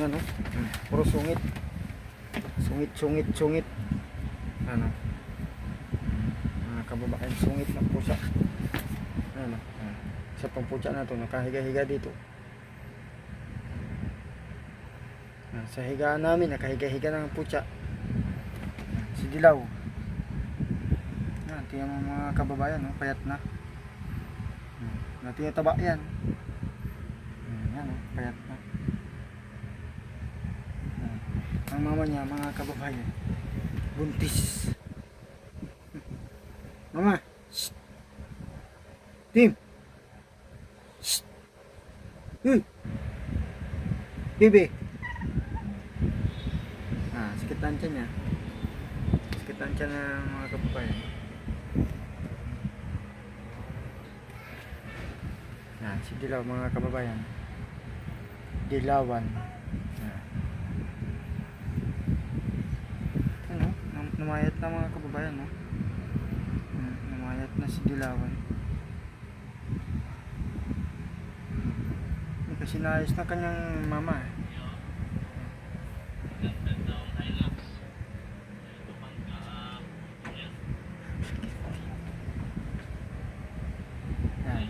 Ano? Puro sungit. Sungit. Ano? Mga kababayan, sungit ng pusa. Ano? Sa pang pusa na to, nakahiga-higa dito. Sa higaan namin, nakahiga-higa ng pusa. Si Dilaw. Yan, tingnan mo mga kababayan, no? Payat na. Natitaba yan. Yan, no? Payat na. Ang mama niya, mga kababayan, buntis. Mama, shh. Tim, shh. Uy, bebe. Sakit ang tiyan niya. Sakit ang tiyan ng mga kababayan. Si Dilaw, mga kababayan. Dilawan. Ano? Namayat na mga kababayan, no? Namayat na si Dilawan. Kasi naayos na kanyang mama. Yan.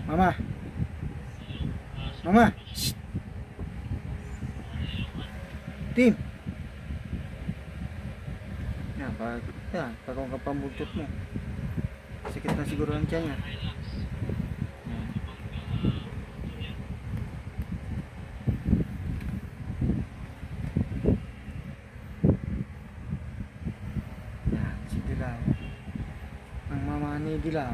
Mama. Mama. Shh. Tim. Yan, pag kung kapambultot mo. Sakit na siguro ang tiyan niya. Yan, si Dilaw. Ang mama ni Dilaw.